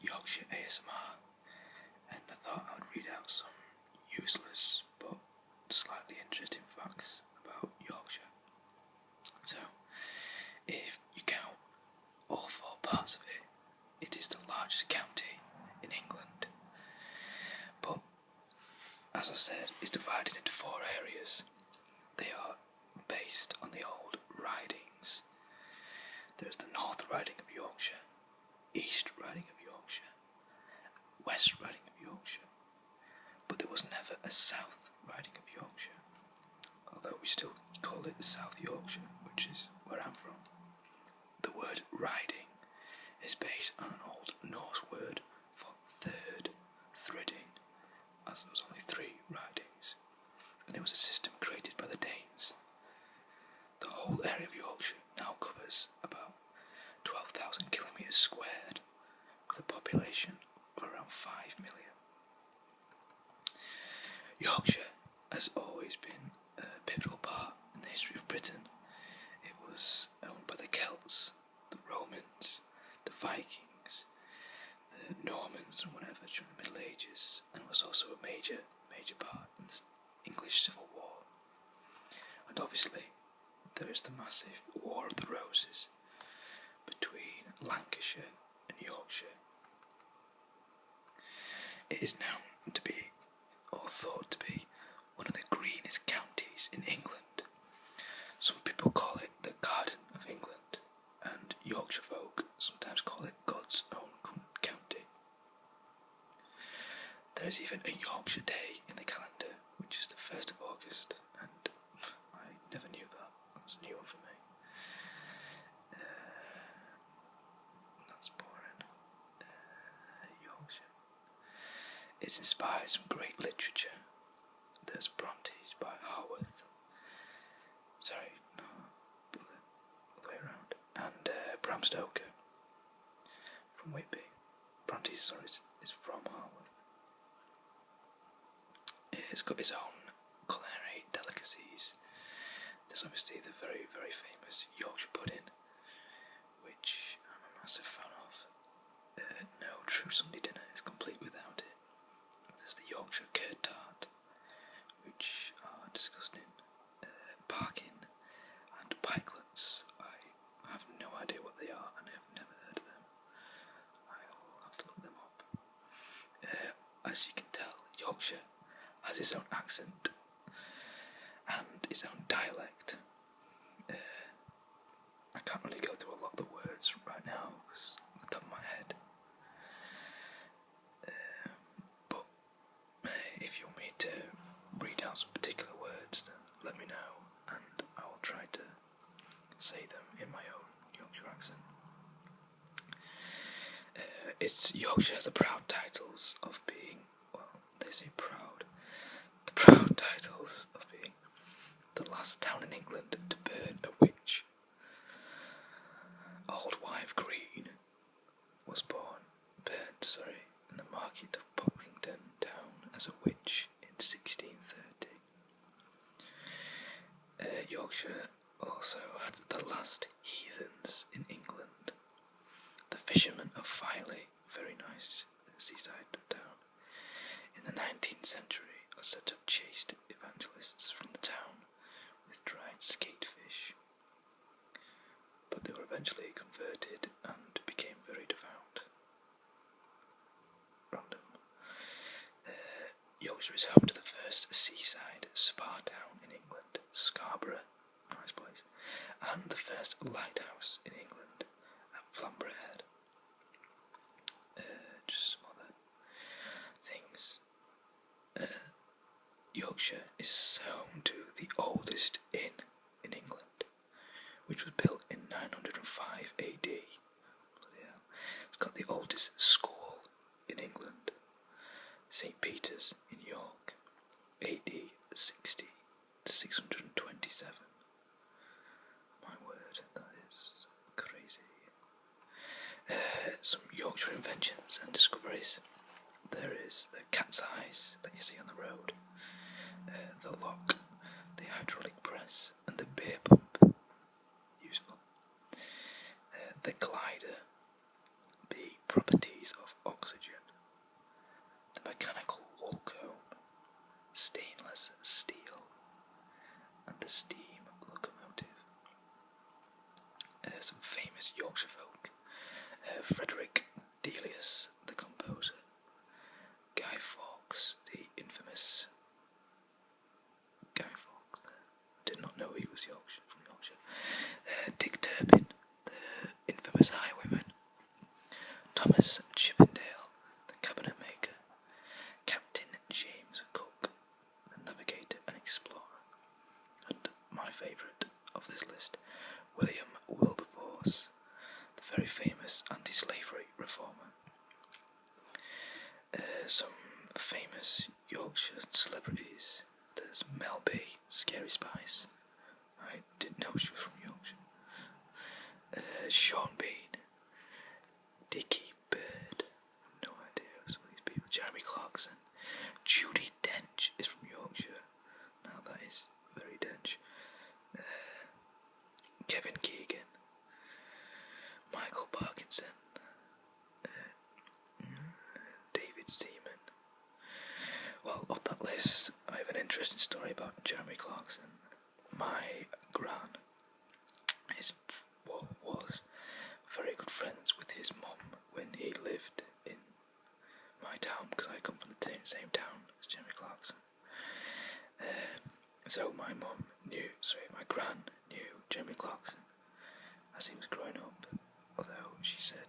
Yorkshire ASMR, and I thought I would read out some useless but slightly interesting facts about Yorkshire. So, if you count all four parts of it, it is the largest county in England. But, as I said, it's divided into four areas. They are based on the old ridings. There's the North Riding of Yorkshire, East Riding of Yorkshire, West Riding of Yorkshire, but there was never a South Riding of Yorkshire, although we still call it South Yorkshire, which is where I'm from. The word riding is based on an old Norse word for third, thridding, as there was only 3 ridings, and it was a system created by the Danes. The whole area of Yorkshire now covers about 12,000 kilometres squared, with a population of around 5 million. Yorkshire has always been a pivotal part in the history of Britain. It was owned by the Celts, the Romans, the Vikings, the Normans and whatever during the Middle Ages, and was also a major part in the English Civil War. And obviously there is the massive War of the Roses between Lancashire and Yorkshire. It is known to be, or thought to be, one of the greenest counties in England. Some people call it the Garden of England, and Yorkshire folk sometimes call it God's own county. There is even a Yorkshire Day in the calendar, which is the 1st of August, and I never knew that. That's a new one for me. That's boring. Yorkshire. It's inspired some great literature. There's Brontes by Harworth. Sorry, no, all the way around. And Bram Stoker from Whitby. Brontes, is from Harworth. It's got its own culinary delicacies. There's obviously the very, very famous Yorkshire pudding, which I'm a massive fan of. No true Sunday dinner is complete without it. There's the Yorkshire curd tart, which are disgusting. Parkin and pikelets. I have no idea what they are, and I've never heard of them. I'll have to look them up. As you can tell, Yorkshire has its own accent and its own dialect. I can't really go through a lot of the words right now because off the top of my head. But if you want me to read out some particular words, then let me know, and I will try to say them in my own Yorkshire accent. Yorkshire has the proud titles of being, well, they say proud, the proud titles of being the last town in England to burn a witch. Old Wife Green was burnt in the market of Pocklington town as a witch in 1630. Yorkshire also had the last heathens in England. The fishermen of Filey, very nice seaside town, in the 19th century a set of chaste evangelists from the town with dried skatefish, but they were eventually converted and became very devout. Random. Yorkshire is home to the first seaside spa town in England, Scarborough, nice place, and the first lighthouse in England at Flamborough Head. Just some other things. Yorkshire is home to the oldest inn in England, which was built in 905 AD. Bloody hell. It's got the oldest school in England, St. Peter's in York, AD 60 to 627. My word, that is crazy. Some Yorkshire inventions and discoveries. There is the cat's eyes that you see on the road, the lock, the hydraulic press, and the beer pump. Useful. The glider, the properties of famous Yorkshire folk. Frederick Delius, the composer. Guy Fawkes, the infamous Guy Fawkes. Did not know he was from Yorkshire. Dick Turpin, the infamous highwayman. Thomas Chippendale, the cabinet maker. Captain James Cook, the navigator and explorer. And my favourite of this list, William Wilberforce, the very famous anti-slavery reformer. Some famous Yorkshire celebrities. There's Mel B, Scary Spice. I didn't know she was from Yorkshire. Sean Bean, Dickie Bird, no idea of some of these people. Jeremy Clarkson, Judi Dench is from Yorkshire. Now that is very Dench. Kevin Keegan, Michael Parkinson, David Seaman. Well, of that list, I have an interesting story about Jeremy Clarkson. My gran was very good friends with his mum when he lived in my town, because I come from the same town as Jeremy Clarkson. So my gran knew Jeremy Clarkson as he was growing up, although she said